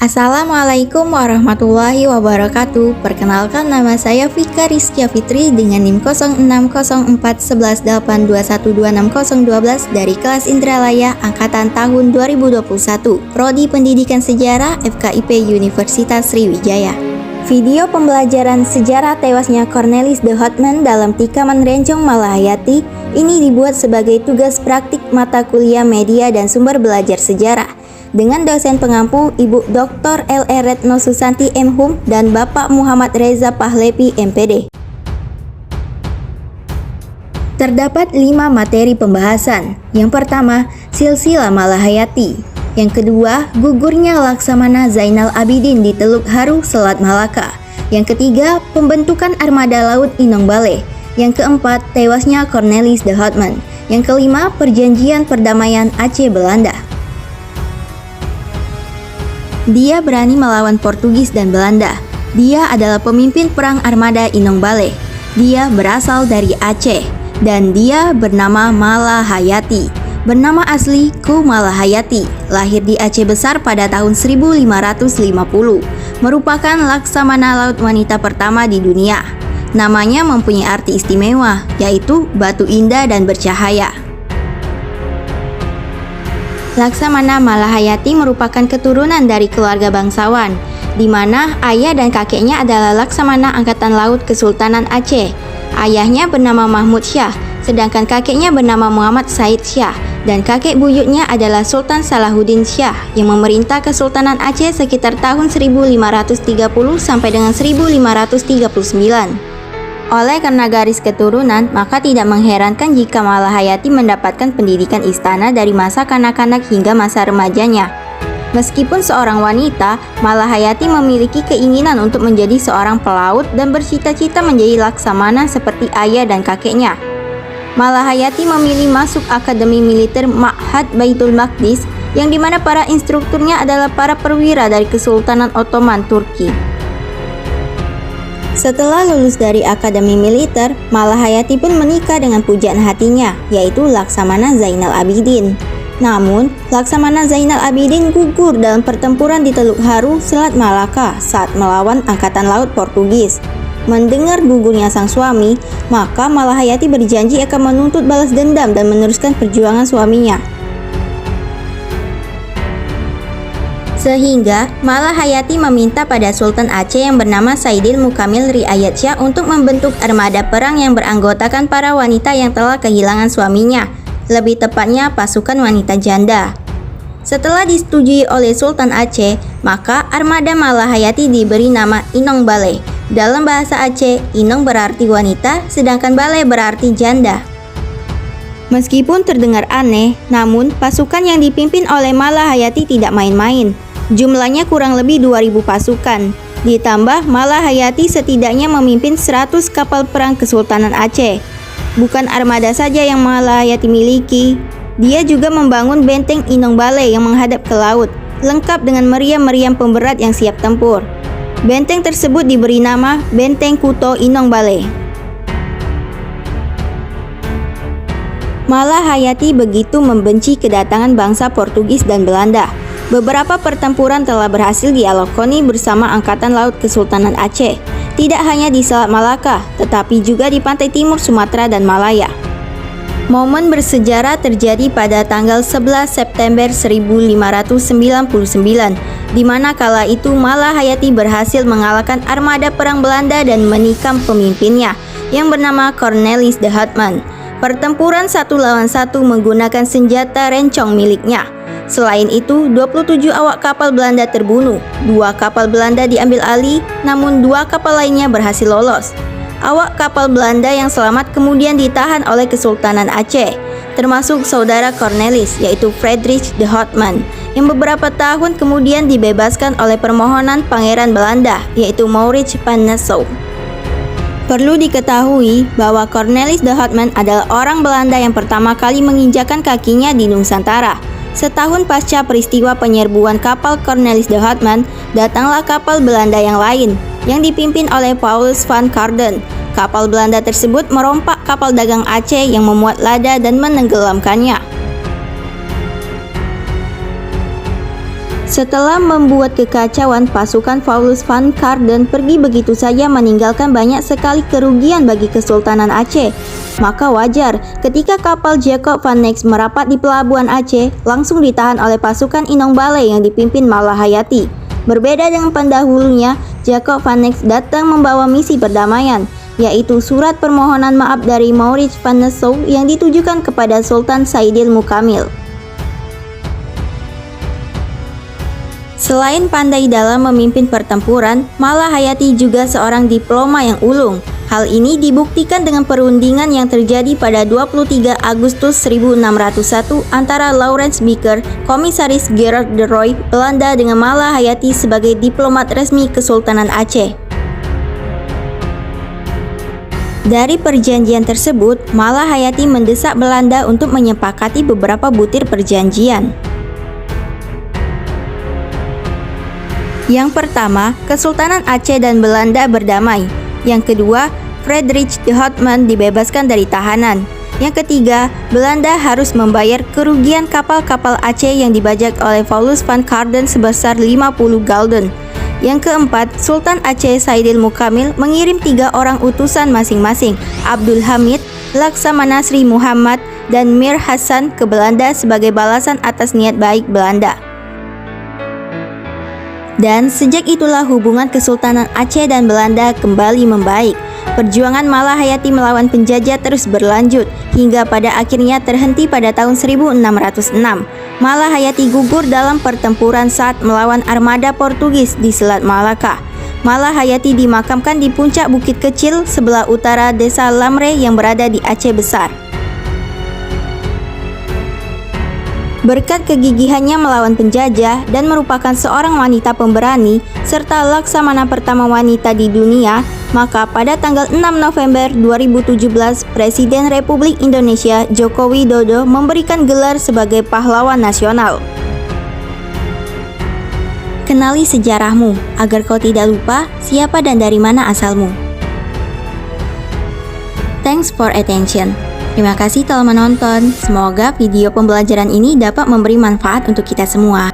Assalamualaikum warahmatullahi wabarakatuh. Perkenalkan, nama saya Vika Rizkia Fitri dengan NIM 06041182126012 dari kelas Indralaya angkatan tahun 2021, Prodi Pendidikan Sejarah FKIP Universitas Sriwijaya. Video pembelajaran sejarah tewasnya Cornelis de Houtman dalam Tikaman Renjong Malahayati ini dibuat sebagai tugas praktik mata kuliah media dan sumber belajar sejarah dengan dosen pengampu Ibu Dr. L.E. Retno Susanti M.Hum dan Bapak Muhammad Reza Pahlevi MPD. Terdapat 5 materi pembahasan. Yang pertama, silsilah Malahayati. Yang kedua, gugurnya Laksamana Zainal Abidin di Teluk Haru, Selat Malaka. Yang ketiga, pembentukan armada laut Inong Baleh. Yang keempat, tewasnya Cornelis de Houtman. Yang kelima, perjanjian perdamaian Aceh Belanda. Dia berani melawan Portugis dan Belanda. Dia adalah pemimpin perang armada Inong Baleh. Dia berasal dari Aceh dan dia bernama Malahayati. Bernama asli Ku Malahayati. Lahir di Aceh Besar pada tahun 1550. Merupakan laksamana laut wanita pertama di dunia. Namanya mempunyai arti istimewa, yaitu batu indah dan bercahaya. Laksamana Malahayati merupakan keturunan dari keluarga bangsawan, di mana ayah dan kakeknya adalah Laksamana Angkatan Laut Kesultanan Aceh. Ayahnya bernama Mahmud Syah, sedangkan kakeknya bernama Muhammad Said Syah, dan kakek buyutnya adalah Sultan Salahuddin Syah yang memerintah Kesultanan Aceh sekitar tahun 1530 sampai dengan 1539. Oleh karena garis keturunan, maka tidak mengherankan jika Malahayati mendapatkan pendidikan istana dari masa kanak-kanak hingga masa remajanya. Meskipun seorang wanita, Malahayati memiliki keinginan untuk menjadi seorang pelaut dan bercita-cita menjadi laksamana seperti ayah dan kakeknya. Malahayati memilih masuk Akademi Militer Ma'had Baitul Maqdis, yang dimana para instrukturnya adalah para perwira dari Kesultanan Ottoman Turki. Setelah lulus dari Akademi Militer, Malahayati pun menikah dengan pujaan hatinya, yaitu Laksamana Zainal Abidin. Namun, Laksamana Zainal Abidin gugur dalam pertempuran di Teluk Haru, Selat Malaka saat melawan Angkatan Laut Portugis. Mendengar gugurnya sang suami, maka Malahayati berjanji akan menuntut balas dendam dan meneruskan perjuangan suaminya. Sehingga Malahayati meminta pada Sultan Aceh yang bernama Saidil Mukamil Riayat Syah untuk membentuk armada perang yang beranggotakan para wanita yang telah kehilangan suaminya, lebih tepatnya pasukan wanita janda. Setelah disetujui oleh Sultan Aceh, maka armada Malahayati diberi nama Inong Baleh. Dalam bahasa Aceh, Inong berarti wanita, sedangkan Baleh berarti janda. Meskipun terdengar aneh, namun pasukan yang dipimpin oleh Malahayati tidak main-main. Jumlahnya kurang lebih 2.000 pasukan. Ditambah Malahayati setidaknya memimpin 100 kapal perang Kesultanan Aceh. Bukan armada saja yang Malahayati miliki, dia juga membangun benteng Inong Baleh yang menghadap ke laut, lengkap dengan meriam-meriam pemberat yang siap tempur. Benteng tersebut diberi nama Benteng Kuto Inong Baleh. Malahayati begitu membenci kedatangan bangsa Portugis dan Belanda. Beberapa pertempuran telah berhasil dialokoni bersama Angkatan Laut Kesultanan Aceh, tidak hanya di Selat Malaka, tetapi juga di pantai timur Sumatera dan Malaya. Momen bersejarah terjadi pada tanggal 11 September 1599, di mana kala itu Malahayati berhasil mengalahkan armada perang Belanda dan menikam pemimpinnya, yang bernama Cornelis de Houtman. Pertempuran 1 lawan 1 menggunakan senjata rencong miliknya. Selain itu, 27 awak kapal Belanda terbunuh, 2 kapal Belanda diambil alih, namun 2 kapal lainnya berhasil lolos. Awak kapal Belanda yang selamat kemudian ditahan oleh Kesultanan Aceh, termasuk saudara Cornelis, yaitu Friedrich de Houtman, yang beberapa tahun kemudian dibebaskan oleh permohonan Pangeran Belanda, yaitu Maurits van Nassau. Perlu diketahui bahwa Cornelis de Houtman adalah orang Belanda yang pertama kali menginjakan kakinya di Nusantara. Setahun pasca peristiwa penyerbuan kapal Cornelis de Houtman, datanglah kapal Belanda yang lain, yang dipimpin oleh Paulus van Carden. Kapal Belanda tersebut merompak kapal dagang Aceh yang memuat lada dan menenggelamkannya. Setelah membuat kekacauan, pasukan Paulus van Carden pergi begitu saja meninggalkan banyak sekali kerugian bagi Kesultanan Aceh. Maka wajar ketika kapal Jacob van Nex merapat di pelabuhan Aceh, langsung ditahan oleh pasukan Inong Balai yang dipimpin Malahayati. Berbeda dengan pendahulunya, Jacob van Nex datang membawa misi perdamaian, yaitu surat permohonan maaf dari Maurits van Nassau yang ditujukan kepada Sultan Saidil Mukamil. Selain pandai dalam memimpin pertempuran, Malahayati juga seorang diploma yang ulung. Hal ini dibuktikan dengan perundingan yang terjadi pada 23 Agustus 1601 antara Laurens Beecker, Komisaris Gerard de Rooij, Belanda dengan Malahayati sebagai diplomat resmi Kesultanan Aceh. Dari perjanjian tersebut, Malahayati mendesak Belanda untuk menyepakati beberapa butir perjanjian. Yang pertama, Kesultanan Aceh dan Belanda berdamai. Yang kedua, Frederich de Houtman dibebaskan dari tahanan. Yang ketiga, Belanda harus membayar kerugian kapal-kapal Aceh yang dibajak oleh Paulus van Carden sebesar 50 gulden. Yang keempat, Sultan Aceh Saidil Mukamil mengirim 3 orang utusan masing-masing, Abdul Hamid, Laksamana Sri Muhammad, dan Mir Hasan ke Belanda sebagai balasan atas niat baik Belanda. Dan sejak itulah hubungan Kesultanan Aceh dan Belanda kembali membaik. Perjuangan Malahayati melawan penjajah terus berlanjut, hingga pada akhirnya terhenti pada tahun 1606. Malahayati gugur dalam pertempuran saat melawan armada Portugis di Selat Malaka. Malahayati dimakamkan di puncak bukit kecil sebelah utara desa Lamre yang berada di Aceh Besar. Berkat kegigihannya melawan penjajah dan merupakan seorang wanita pemberani serta laksamana pertama wanita di dunia, maka pada tanggal 6 November 2017, Presiden Republik Indonesia Joko Widodo memberikan gelar sebagai pahlawan nasional. Kenali sejarahmu agar kau tidak lupa siapa dan dari mana asalmu. Thanks for attention. Terima kasih telah menonton. Semoga video pembelajaran ini dapat memberi manfaat untuk kita semua.